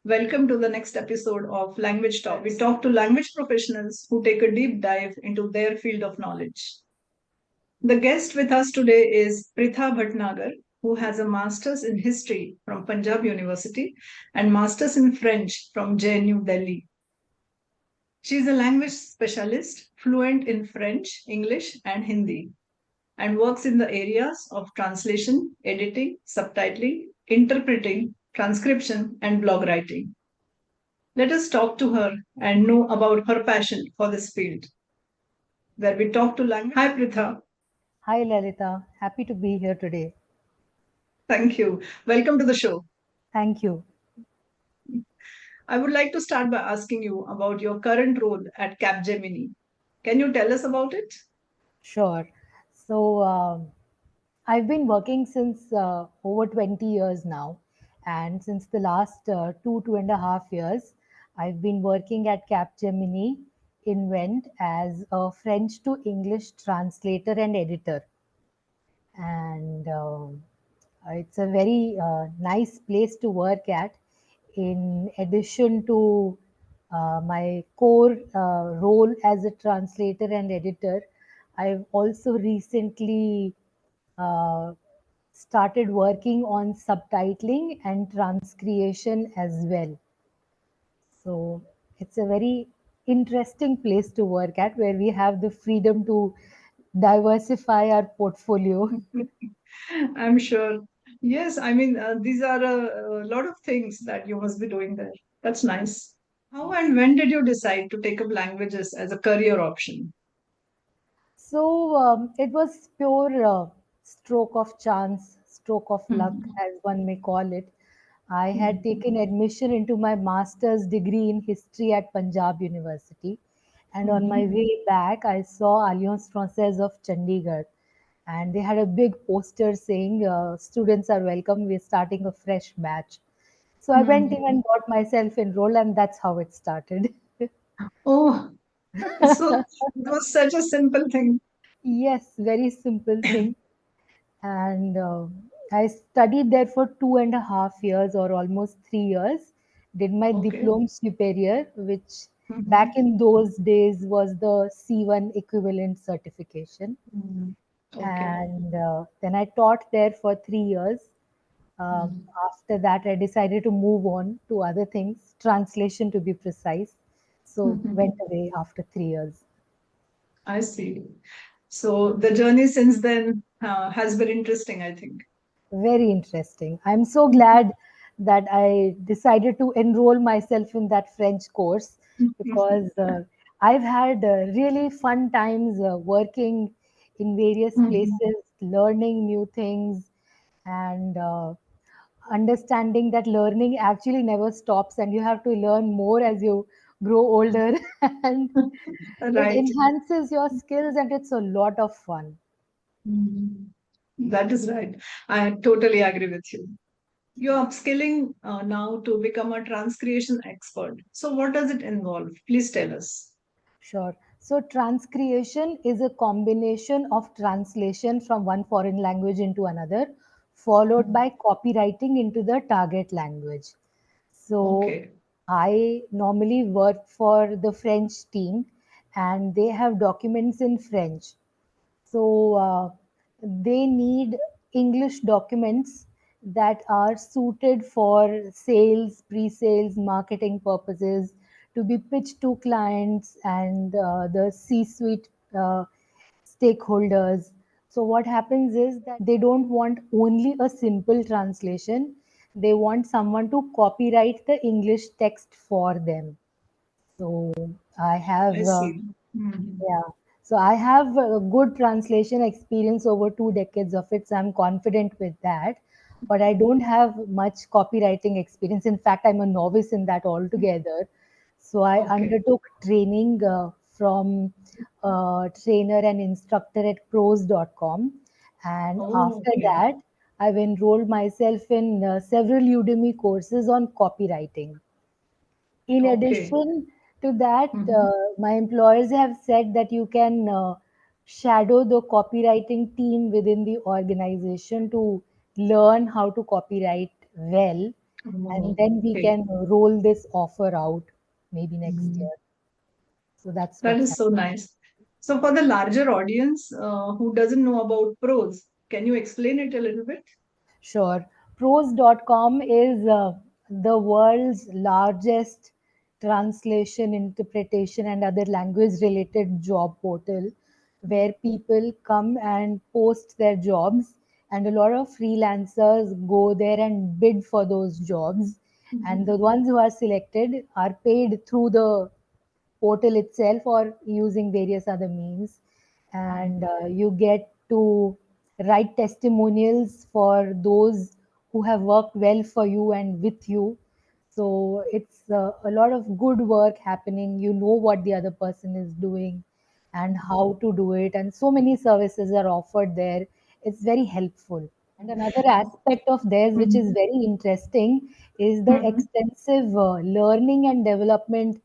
Welcome to the next episode of Language Talk. We talk to language professionals who take a deep dive into their field of knowledge. The guest with us today is Pritha Bhatnagar, who has a master's in history from Punjab University and master's in French from JNU Delhi. She is a language specialist, fluent in French, English, and Hindi, and works in the areas of translation, editing, subtitling, interpreting, transcription, and blog writing. Let us talk to her and know about her passion for this field, where we talk to language. Hi, Pritha. Hi Lalita, happy to be here today. Thank you. Welcome to the show. Thank you. I would like to start by asking you about your current role at Capgemini. Can you tell us about it? Sure. So, I've been working since over 20 years now, and since the last 2.5 years, I've been working at Capgemini Invent as a French to English translator and editor. And it's a very nice place to work at. In addition to my core role as a translator and editor, I've also recently uh, started working on subtitling and transcreation as well. So it's a very interesting place to work at where we have the freedom to diversify our portfolio. I'm sure. Yes, I mean, these are a lot of things that you must be doing there. That's nice. How and when did you decide to take up languages as a career option? So it was pure stroke of chance, stroke of luck, Mhm. as one may call it. I had Mhm. taken admission into my master's degree in history at Punjab University. And on my Mhm. way back, I saw Alliance Française of Chandigarh. And they had a big poster saying, students are welcome, we're starting a fresh batch. So I went in Mhm. and got myself enrolled, and that's how it started. Oh, so it was such a simple thing. Yes, very simple thing. And I studied there for 2.5 years or almost 3 years. Did my Okay. diplôme superior, which back Mhm. in those days was the C1 equivalent certification. Mhm. Okay. And then I taught there for 3 years. Mhm. After that, I decided to move on to other things, translation to be precise. So went Mhm. away after 3 years. I see. So the journey since then has been interesting, I think. Very interesting. I'm so glad that I decided to enroll myself in that French course because I've had really fun times working in various Mhm. places, learning new things, and understanding that learning actually never stops and you have to learn more as you grow older and it Right. enhances your skills and it's a lot of fun. Mhm. That is right. I totally agree with you. You're upskilling now to become a transcreation expert. So, what does it involve? Please tell us. Sure. So transcreation is a combination of translation from one foreign language into another, followed by copywriting into the target language. So Okay. I normally work for the French team and they have documents in French. So they need English documents that are suited for sales, pre-sales, marketing purposes to be pitched to clients and the C-suite stakeholders. So what happens is that they don't want only a simple translation. They want someone to copyright the English text for them. So I I have see. Mhm. yeah. So I have a good translation experience over 2 decades of it, so I'm confident with that. But I don't have much copywriting experience. In fact, I'm a novice in that altogether. So I Okay. undertook training from a trainer and instructor at pros.com. And Oh, after okay. that, I've enrolled myself in several Udemy courses on copywriting. In Okay. addition to that, Mhm. my employers have said that you can shadow the copywriting team within the organization to learn how to copyright well. and Oh, then we okay. can roll this offer out maybe next Mhm. year. So that's That what's is happening. so nice. So, for the larger audience who doesn't know about prose, can you explain it a little bit? Sure. Prose.com is the world's largest translation, interpretation, and other language related job portal where people come and post their jobs, and a lot of freelancers go there and bid for those jobs. And the Mhm. ones who are selected are paid through the portal itself or using various other means. And you get to write testimonials for those who have worked well for you and with you. So it's a lot of good work happening. You know what the other person is doing and how to do it. And so many services are offered there. It's very helpful. And another aspect of theirs, which is Mhm. very interesting, is the Mhm. extensive learning and development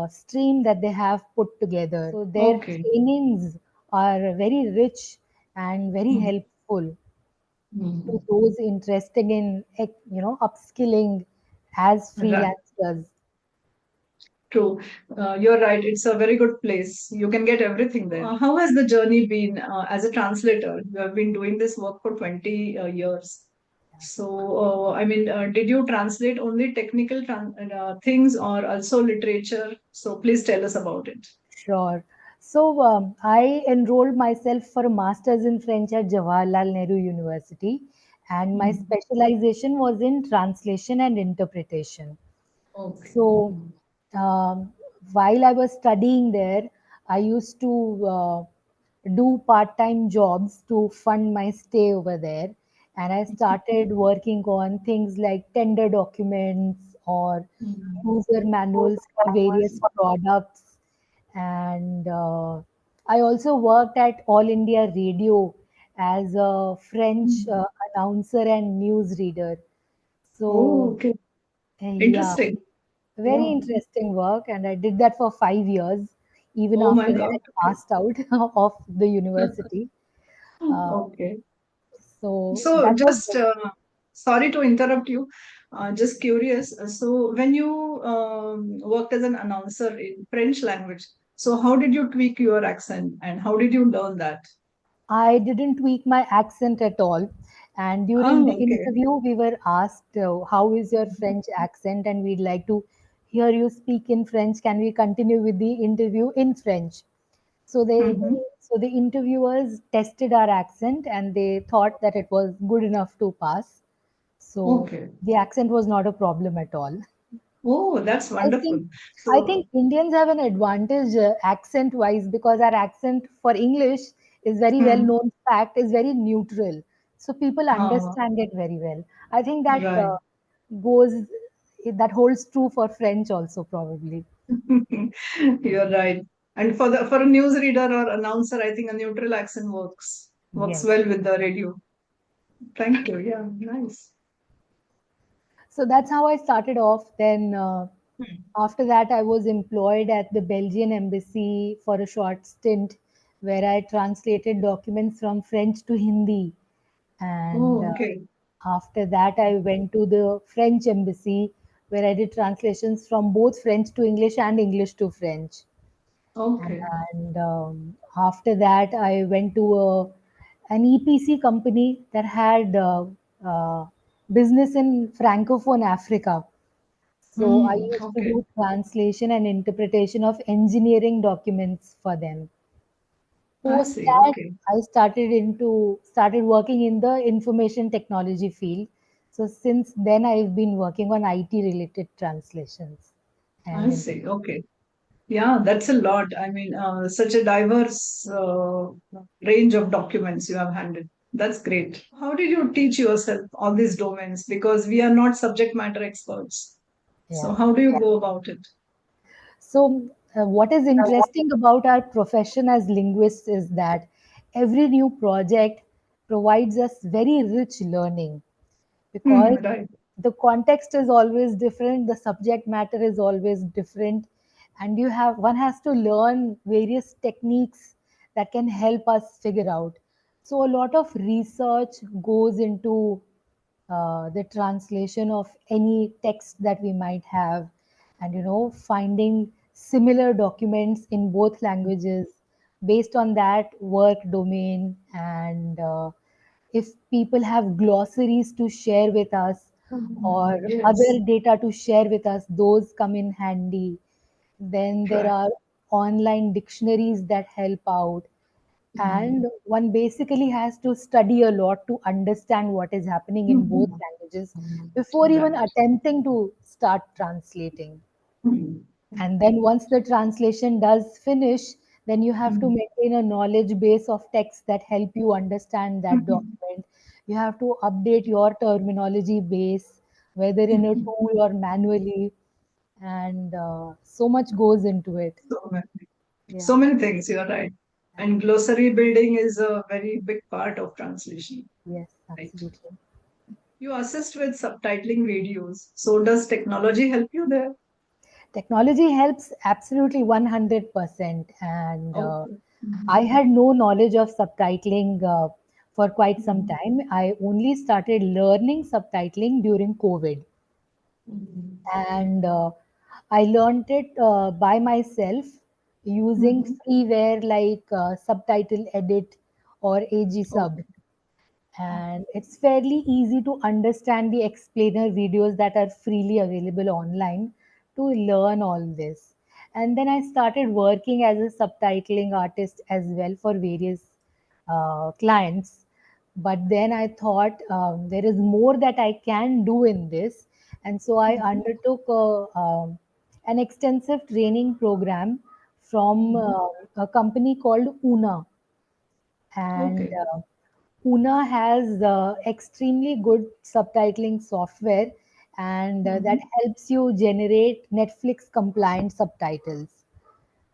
stream that they have put together. So their Okay. trainings are very rich and very Mhm. helpful to Mhm. those interested in upskilling as Right. freelancers. True. You're right. It's a very good place. You can get everything there. How has the journey been as a translator? You have been doing this work for 20 years. So, did you translate only technical things or also literature? So, please tell us about it. Sure. So I enrolled myself for a master's in French at Jawaharlal Nehru University, and my Mhm. specialization was in translation and interpretation. Okay. So Mhm. um, while I was studying there, I used to do part-time jobs to fund my stay over there, and I started working on things like tender documents or Mhm. user manuals for various products. And I also worked at All India Radio as a French Mhm. announcer and news reader. Oh, So okay. yeah, Interesting. very Wow. interesting work, and I did that for 5 years, even Oh my after God. I passed out of the university. Uh, Okay. so So, that was just sorry to interrupt you. Just curious. So, when you worked as an announcer in French language, so how did you tweak your accent and how did you learn that? I didn't tweak my accent at all. And during the Oh, okay. interview, we were asked, how is your French accent? And we'd like to hear you speak in French. Can we continue with the interview in French? So Mm-hmm. the interviewers tested our accent and they thought that it was good enough to pass. So Okay. the accent was not a problem at all. Oh, that's I think wonderful. I So, think Indians have an advantage accent wise because our accent for English is very well hmm. known fact is very neutral, so people uh, understand it very well. I think that right. goes that holds true for French also probably. You're right. And for a newsreader or announcer, I think a neutral accent works Yes. well with the radio. Thank you. Yeah, nice. So that's how I started off. Then Hmm. after that, I was employed at the Belgian embassy for a short stint, where I translated documents from French to Hindi. And Oh, okay. after that, I went to the French embassy, where I did translations from both French to English and English to French. Okay. And after that, I went to an EPC company that had business in Francophone Africa. So I Mm, used to okay. do translation and interpretation of engineering documents for them. I Post see. that, Okay. I started working in the information technology field. So since then, I've been working on IT related translations I and see. Okay. Yeah, that's a lot. Such a diverse range of documents you have handled. That's great. How did you teach yourself all these domains? Because we are not subject matter experts. So, yeah. how do you go about it? So, what is interesting about our profession as linguists is that every new project provides us very rich learning because Hmm, right. the context is always different, the subject matter is always different, and one has to learn various techniques that can help us figure out. So, a lot of research goes into the translation of any text that we might have, and finding similar documents in both languages based on that work domain. And if people have glossaries to share with us or other Yes. data to share with us, those come in handy. Then there Right. are online dictionaries that help out. And one basically has to study a lot to understand what is happening in both languages before even Right. attempting to start translating. Mhm. And then once the translation does finish, then you have to Mhm. maintain a knowledge base of texts that help you understand that Mhm. document. You have to update your terminology base, whether in a Mhm. tool or manually, and so much goes into it. So many, Yeah, so many things, you're right. And glossary building is a very big part of translation, yes, right? absolutely. You assist with subtitling videos. So does technology help you there? Technology helps absolutely 100%. And Okay. I Mhm. had no knowledge of subtitling for quite some Mhm. time. I only started learning subtitling during COVID. Mhm. And I learned it by myself using Mhm. freeware like Subtitle Edit or AG Sub. Okay. And it's fairly easy to understand the explainer videos that are freely available online to learn all this. And then I started working as a subtitling artist as well for various clients. But then I thought there is more that I can do in this. And so I Mhm. undertook an extensive training program from Mhm. a company called Una. And Okay. Una has extremely good subtitling software, and that Mhm. helps you generate Netflix compliant subtitles.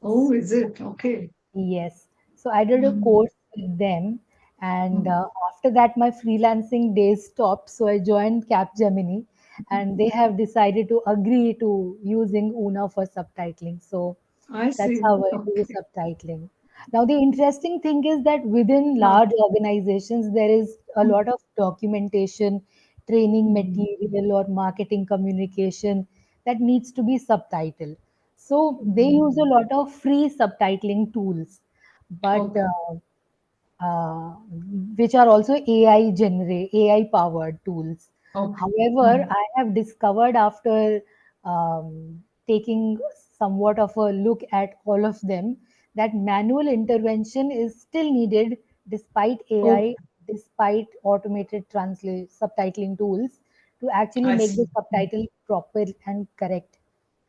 Oh, is it? Okay. Yes. So I did a Mhm. course with them, and Mhm. after that, my freelancing days stopped. So I joined Capgemini, and they have decided to agree to using Una for subtitling. So I that's see. how I do Okay. subtitling. Now, the interesting thing is that within Huh. large organizations, there is a lot of documentation, training Mhm. material, or marketing communication that needs to be subtitled. So they Mhm. use a lot of free subtitling tools, but Okay. uh, which are also AI powered tools. Okay. However, Mhm. I have discovered after taking somewhat of a look at all of them that manual intervention is still needed despite Oh, AI, despite automated translate subtitling tools to actually I make the see. subtitle proper and correct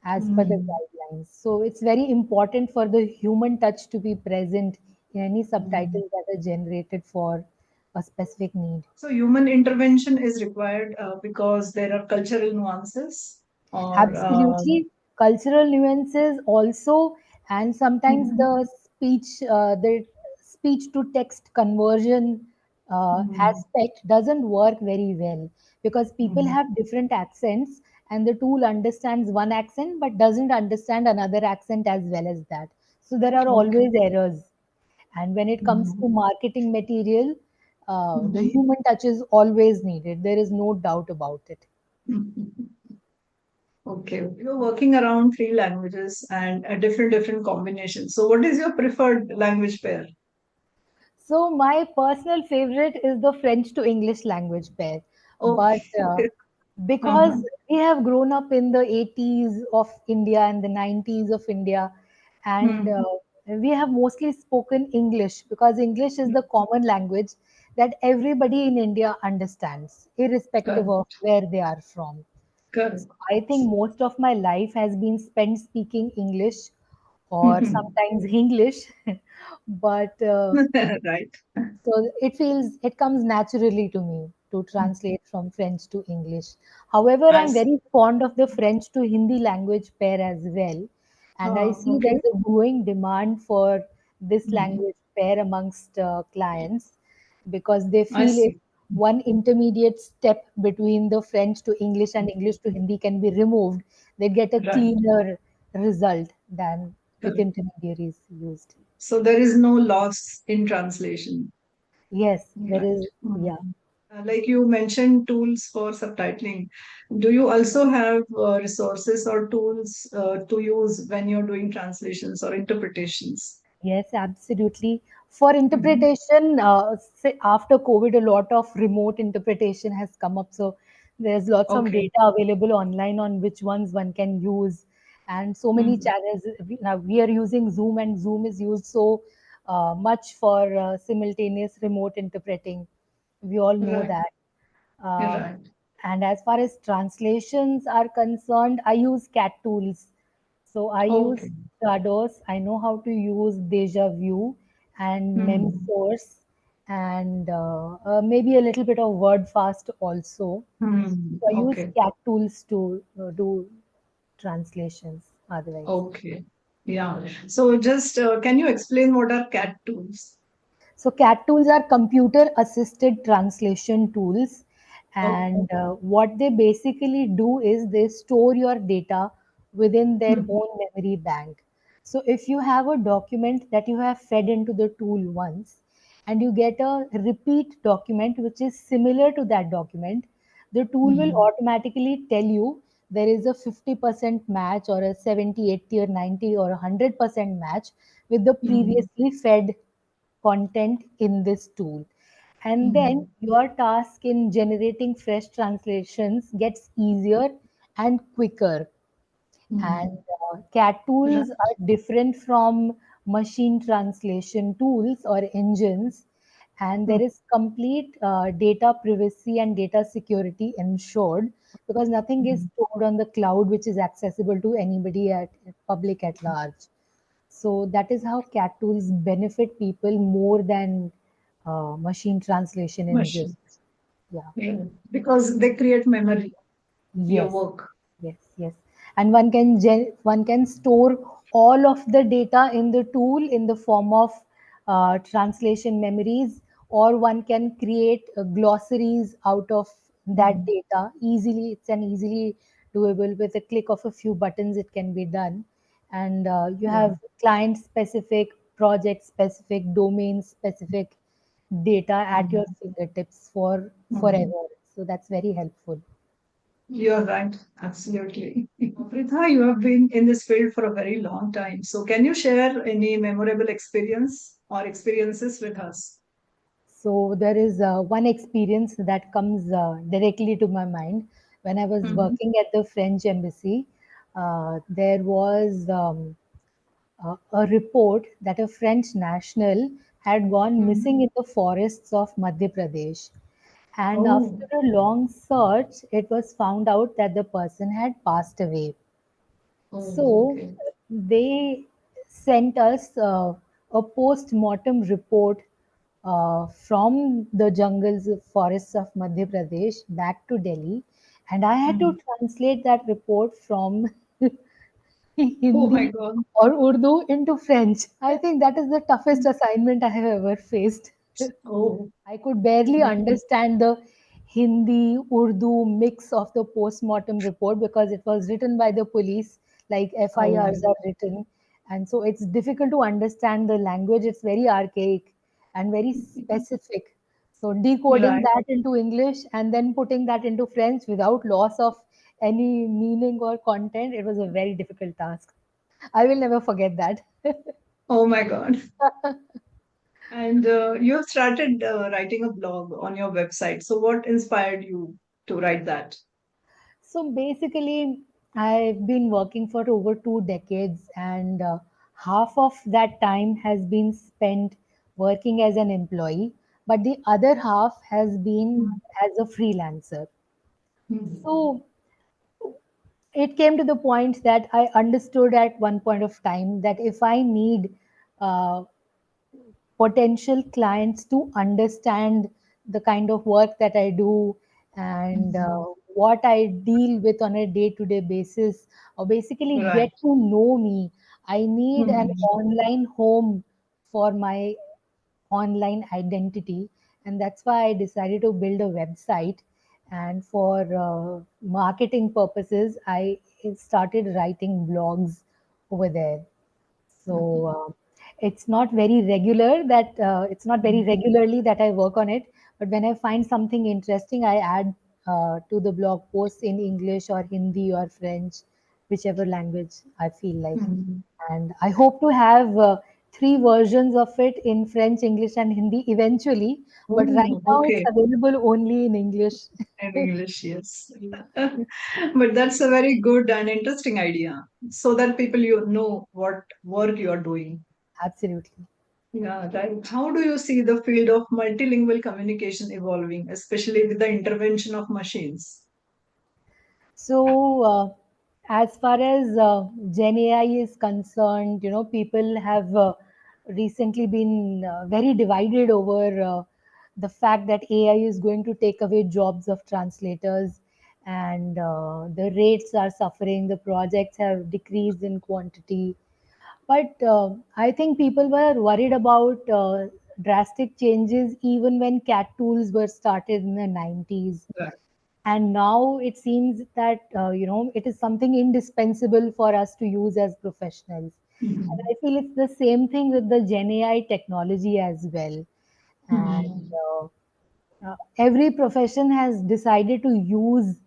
as per the Mhm. guidelines. So it's very important for the human touch to be present in any Mhm. subtitles that are generated for a specific need. So human intervention is required because there are cultural nuances or Absolutely. Cultural nuances also, and sometimes Mhm. the speech to text conversion Mhm. aspect doesn't work very well because people Mhm. have different accents, and the tool understands one accent but doesn't understand another accent as well as that. So there are Okay. always errors. And when it comes Mhm. to marketing material, the Mhm. human touch is always needed. There is no doubt about it. Mhm. Okay. You're working around three languages and a different combinations. So what is your preferred language pair? So my personal favorite is the French to English language pair, but Okay. because Uh-huh. we have grown up in the 80s of India and the 90s of India, and Hmm. we have mostly spoken English because English is the common language that everybody in India understands, irrespective of Correct. where they are from. So Correct. I think most of my life has been spent speaking English or sometimes English, but Right. so it comes naturally to me to translate from French to English. However, I I'm see. very fond of the French to Hindi language pair as well. And I see Okay. there's a growing demand for this Mhm. language pair amongst clients because they I feel if see. one intermediate step between the French to English and English to Hindi can be removed, they get a Right. cleaner result than with Correct. intermediaries used. So there is no loss in translation. Yes, there Right. is, yeah. Mhm. Like you mentioned tools for subtitling. Do you also have resources or tools to use when you're doing translations or interpretations? Yes, absolutely. For Mhm. interpretation, say after COVID, a lot of remote interpretation has come up. So there's lots of Okay. data available online on which ones one can use, and so many Mhm. channels. Now we are using Zoom, and Zoom is used so much for simultaneous remote interpreting. We all know Right. that. Um, Right. and as far as translations are concerned, I use cat tools. So I use Okay. Trados. I know how to use Deja Vu and Mhm. MemSource and maybe a little bit of WordFast also. Mhm. So I use Okay. cat tools to do translations otherwise. Okay. Yeah. So just can you explain what are cat tools? So CAT tools are computer assisted translation tools, Okay. and what they basically do is they store your data within their Mhm. own memory bank. So if you have a document that you have fed into the tool once and you get a repeat document which is similar to that document, the tool will Mhm. automatically tell you there is a 50% match or a 70, 80 or 90 or 100% match with the Mhm. previously fed content in this tool. And then Mhm. your task in generating fresh translations gets easier and quicker. And Mhm. CAT tools Right. are different from machine translation tools or engines. And Mhm. there is complete data privacy and data security ensured because nothing is Mhm. stored on the cloud which is accessible to anybody at public at large. So that is how CAT tools benefit people more than machine translation engines. Machine. Yeah. Yeah. Because they create memory, your Yes, work. yes, yes. And one can store all of the data in the tool in the form of translation memories, or one can create glossaries out of that Mhm. data easily. It's an easily doable with a click of a few buttons. It can be done, and you Yeah. have client specific, project specific, domain specific data at your Mhm. fingertips for Mhm. forever. So that's very helpful. You're right. Absolutely. Pritha, you have been in this field for a very long time. So can you share any memorable experience or experiences with us? So there is one experience that comes directly to my mind. When I was Mhm. working at the French embassy, there was a report that a French national had gone missing Mhm. in the forests of Madhya Pradesh. And after Oh, a long search, it was found out that the person had passed away. oh, So okay. they sent us a post-mortem report from the jungles, forests of Madhya Pradesh back to Delhi, and I had to Mhm. translate that report from Oh my Hindi God. or Urdu into French. I think that is the toughest assignment I have ever faced. Oh, I could barely yeah. understand the Hindi Urdu mix of the post-mortem report because it was written by the police, like Oh, FIRs are written. And so it's difficult to understand the language. It's very archaic and very specific. So decoding right. that into English and then putting that into French without loss of any meaning or content, it was a very difficult task. I will never forget that. Oh my God. And you have started writing a blog on your website. So what inspired you to write that? So basically, I've been working for over 2 decades, and half of that time has been spent working as an employee, but the other half has been as a freelancer. Mhm. So it came to the point that I understood at one point of time that if I need uh, potential clients to understand the kind of work that I do and Mhm. what I deal with on a day to day basis, or basically get Right. to know me. I need an Mhm. online home for my online identity, and that's why I decided to build a website. And for marketing purposes, I started writing blogs over there. So Mhm. It's not very regular that it's not very regularly that I work on it, but when I find something interesting, I add to the blog posts in English or Hindi or French, whichever language I feel like. Mhm. And I hope to have three versions of it in French, English, and Hindi eventually. But right Oh, now, it's okay. available only in English. In English, yes. But that's a very good and interesting idea, so that people you know what work you are doing. Absolutely. Yeah, right. How do you see the field of multilingual communication evolving, especially with the intervention of machines? So, as far as Gen AI is concerned, people have recently been very divided over the fact that AI is going to take away jobs of translators, and the rates are suffering, the projects have decreased in quantity. But I think people were worried about drastic changes even when CAT tools were started in the 90s, Right. and now it seems that it is something indispensable for us to use as professionals. And Mhm. I feel it's the same thing with the Gen AI technology as well. And Mhm. every profession has decided to use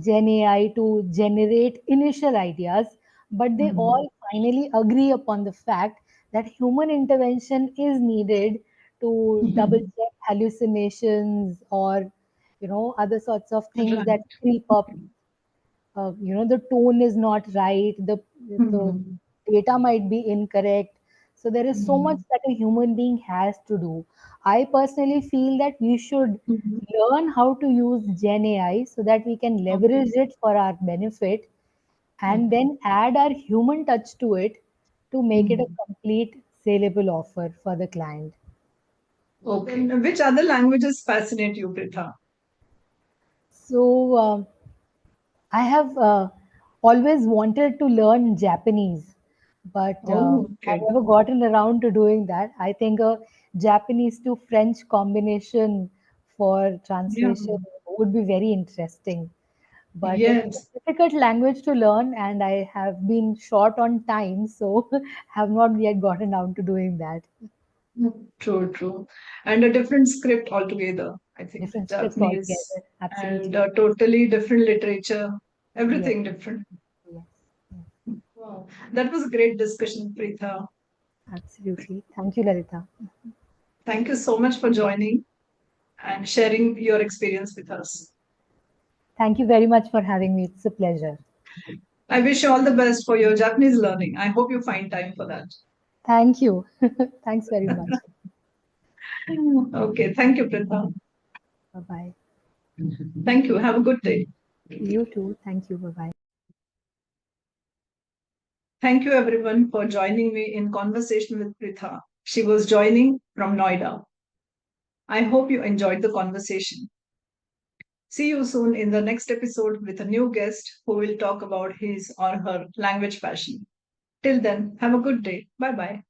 Gen AI to generate initial ideas, but they Mhm. all finally agree upon the fact that human intervention is needed to double Mhm. check hallucinations or other sorts of things that Right. creep up. The tone is not right, the Mhm. data might be incorrect. So there is so much Mhm. that a human being has to do. I personally feel that we should Mhm. learn how to use Gen AI so that we can Okay. leverage it for our benefit, and Mhm. then add our human touch to it to make it a Mhm. complete saleable offer for the client. Okay. And which other languages fascinate you, Pritha? So I have always wanted to learn Japanese, but Oh, I've okay. never gotten around to doing that. I think a Japanese to French combination for Yeah. translation would be very interesting. But it's Yes. a difficult language to learn, and I have been short on time, so have not yet gotten down to doing that. True, true. And a different script altogether, I think. Different scripts Japanese altogether. and Absolutely. a totally different literature, Yes. everything different. Yes. Yes. Wow. That was a great discussion, Pritha. Absolutely. Thank you, Lalita. Thank you so much for joining and sharing your experience with us. Thank you very much for having me. It's a pleasure. I wish you all the best for your Japanese learning. I hope you find time for that. Thank you. Thanks very much. Okay. Thank you, Pritha. Bye bye. Thank you. Have a good day. You too. Thank you. Bye bye. Thank you, everyone, for joining me in conversation with Pritha. She was joining from Noida. I hope you enjoyed the conversation. See you soon in the next episode with a new guest who will talk about his or her language passion. Till then, have a good day. Bye bye.